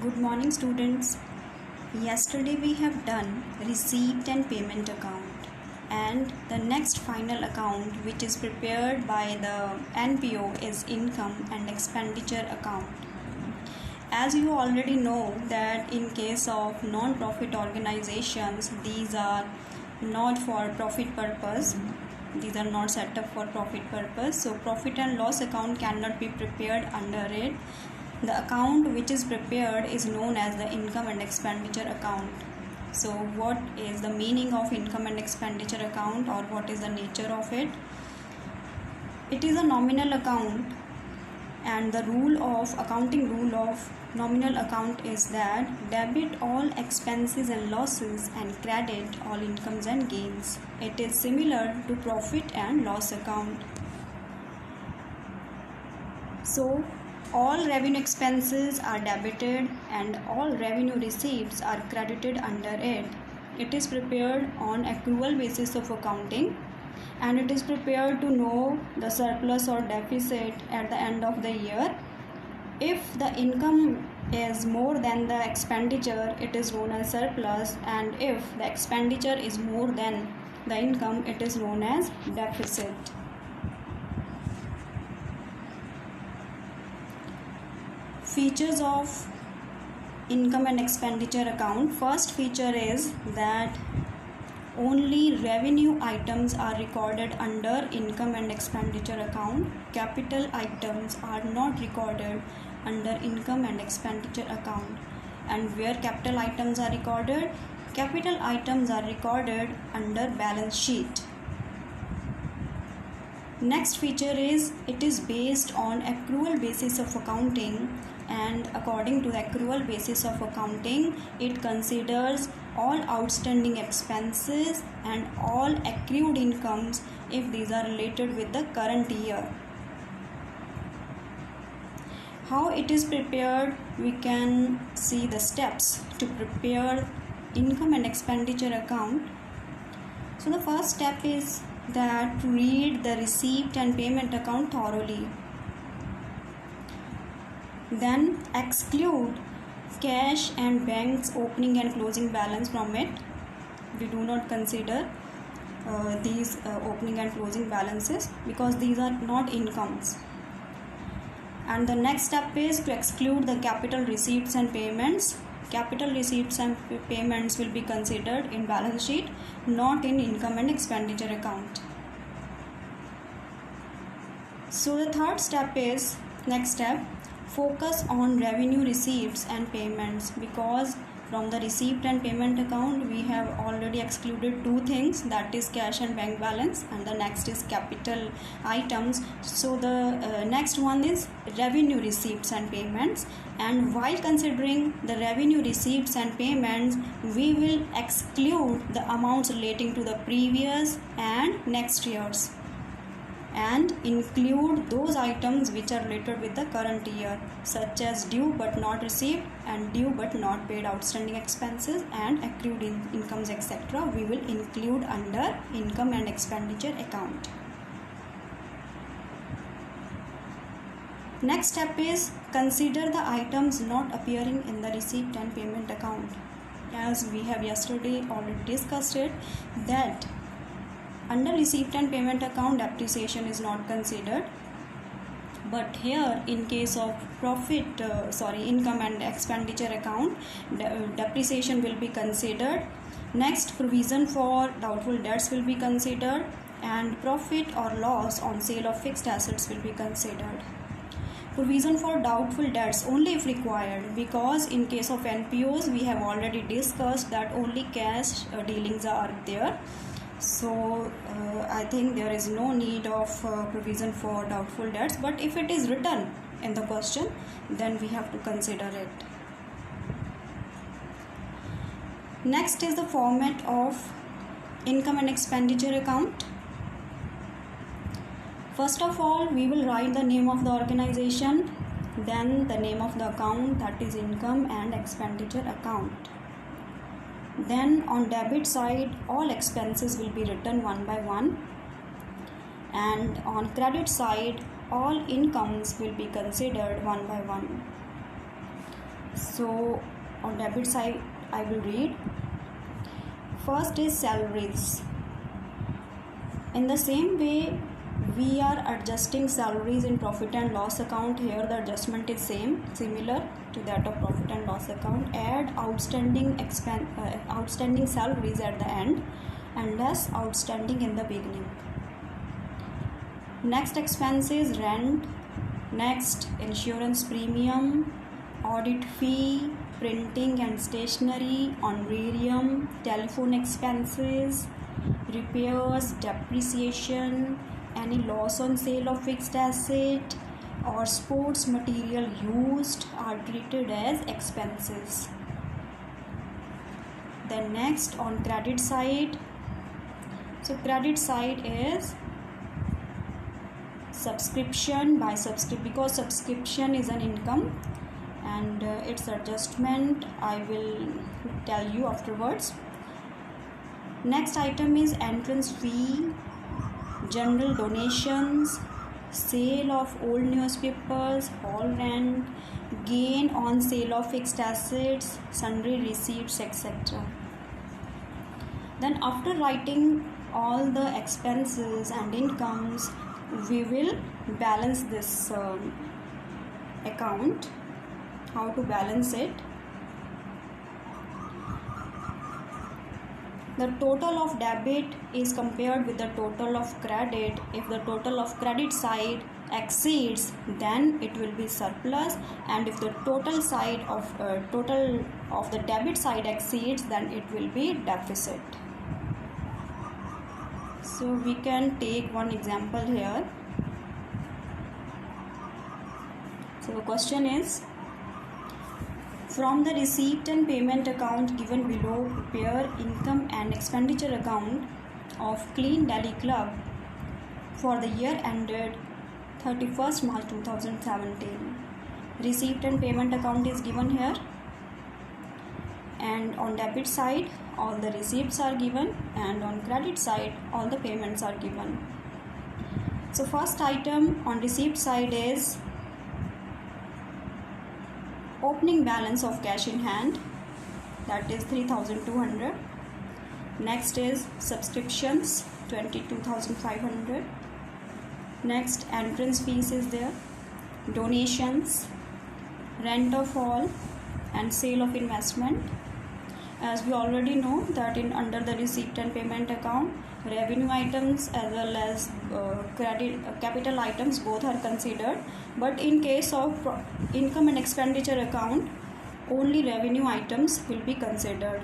Good morning, students. Yesterday we have done receipt and payment account, and the next final account which is prepared by the NPO is income and expenditure account. As you already know that in case of non-profit organizations, these are not for profit purpose. These are not set up for profit purpose. So profit and loss account cannot be prepared under it. The account which is prepared is known as the income and expenditure account. So what is the meaning of income and expenditure account, or what is the nature of it? It is a nominal account, and the accounting rule of nominal account is that debit all expenses and losses and credit all incomes and gains. It is similar to profit and loss account. So all revenue expenses are debited and all revenue receipts are credited under it. It is prepared on accrual basis of accounting, and it is prepared to know the surplus or deficit at the end of the year. If the income is more than the expenditure, it is known as surplus, and if the expenditure is more than the income, it is known as deficit. Features of income and expenditure account. First feature is that only revenue items are recorded under income and expenditure account. Capital items are not recorded under income and expenditure account. And where capital items are recorded? Capital items are recorded under balance sheet. Next feature is it is based on accrual basis of accounting, and according to the accrual basis of accounting, it considers all outstanding expenses and all accrued incomes if these are related with the current year. How it is prepared? We can see the steps to prepare income and expenditure account. So the first step is that to read the receipt and payment account thoroughly. Then exclude cash and bank's opening and closing balance from it. We do not consider these opening and closing balances because these are not incomes. And the next step is to exclude the capital receipts and payments. Capital receipts and payments will be considered in balance sheet, not in income and expenditure account. So the third step is, next step, focus on revenue receipts and payments, because from the receipt and payment account we have already excluded two things, that is cash and bank balance, and the next is capital items. So the next one is revenue receipts and payments, and while considering the revenue receipts and payments, we will exclude the amounts relating to the previous and next years, and include those items which are related with the current year, such as due but not received and due but not paid outstanding expenses and accrued incomes, etc. we will include under income and expenditure account. Next step is consider the items not appearing in the receipt and payment account. As we have yesterday already discussed it, that under receipt and payment account depreciation is not considered, but here in case of income and expenditure account, depreciation will be considered. Next, provision for doubtful debts will be considered, and profit or loss on sale of fixed assets will be considered. Provision for doubtful debts only if required, because in case of NPOs we have already discussed that only cash dealings are there. So I think there is no need of provision for doubtful debts, but if it is written in the question, then we have to consider it. Next is the format of income and expenditure account. First of all, we will write the name of the organization, then the name of the account, that is income and expenditure account. Then on debit side, all expenses will be written one by one, and on credit side, all incomes will be considered one by one. So on debit side I will read. First is salaries. In the same way we are adjusting salaries in profit and loss account, here the adjustment is similar to that of profit and loss account. Add outstanding salaries at the end and less outstanding in the beginning. Next expense is rent, next insurance premium, audit fee, printing and stationery, honorarium, telephone expenses, repairs, depreciation, any loss on sale of fixed asset or sports material used are treated as expenses. Then next on credit side, so credit side is subscription because subscription is an income, and its adjustment I will tell you afterwards. Next item is entrance fee, general donations, sale of old newspapers, hall rent, gain on sale of fixed assets, sundry receipts, etc. Then after writing all the expenses and incomes, we will balance this account. How to balance it? The total of debit is compared with the total of credit. If the total of credit side exceeds, then it will be surplus, and if the total of the debit side exceeds, then it will be deficit. So we can take one example here. So the question is, from the receipt and payment account given below, prepare income and expenditure account of Clean Delhi Club for the year ended 31st March 2017. Receipt and payment account is given here, and on debit side all the receipts are given, and on credit side all the payments are given. So first item on receipt side is opening balance of cash in hand, that is 3,200. Next is subscriptions, 22,500. Next entrance fees is there, donations, rent of hall, and sale of investment. As we already know that in under the receipt and payment account, revenue items as well as capital items both are considered, but in case of income and expenditure account, only revenue items will be considered,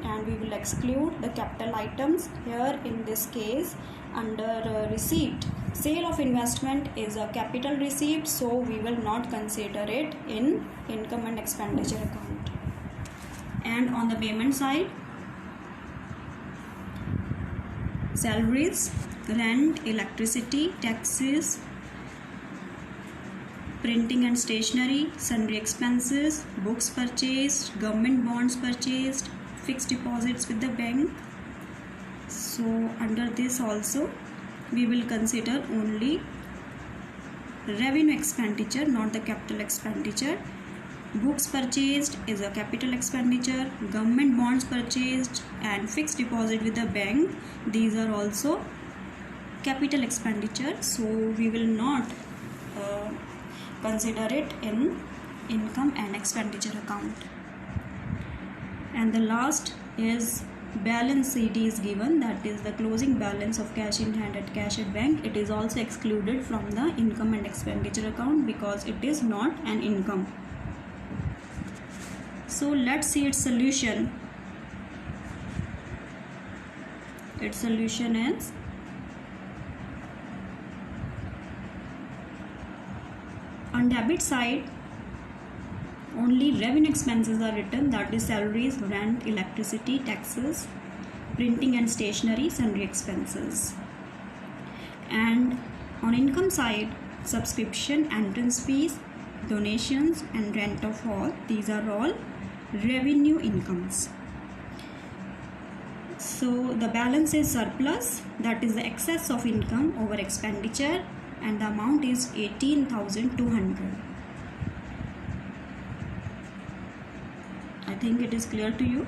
and we will exclude the capital items. Here in this case, under receipt, sale of investment is a capital receipt, so we will not consider it in income and expenditure account. And on the payment side, salaries, rent, electricity, taxes, printing and stationery, sundry expenses, books purchased, government bonds purchased, fixed deposits with the bank. So under this also we will consider only revenue expenditure, not the capital expenditure. Books purchased is a capital expenditure, government bonds purchased and fixed deposit with the bank, these are also capital expenditure, so we will not consider it in income and expenditure account. And the last is balance CD is given, that is the closing balance of cash in hand at cash at bank. It is also excluded from the income and expenditure account because it is not an income. So let's see its solution. Its solution is on debit side only revenue expenses are written, that is salaries, rent, electricity, taxes, printing and stationery, sundry expenses. And on income side, subscription, entrance fees, donations and rent of hall, these are all revenue incomes. So the balance is surplus, that is the excess of income over expenditure, and the amount is 18,200. I think it is clear to you.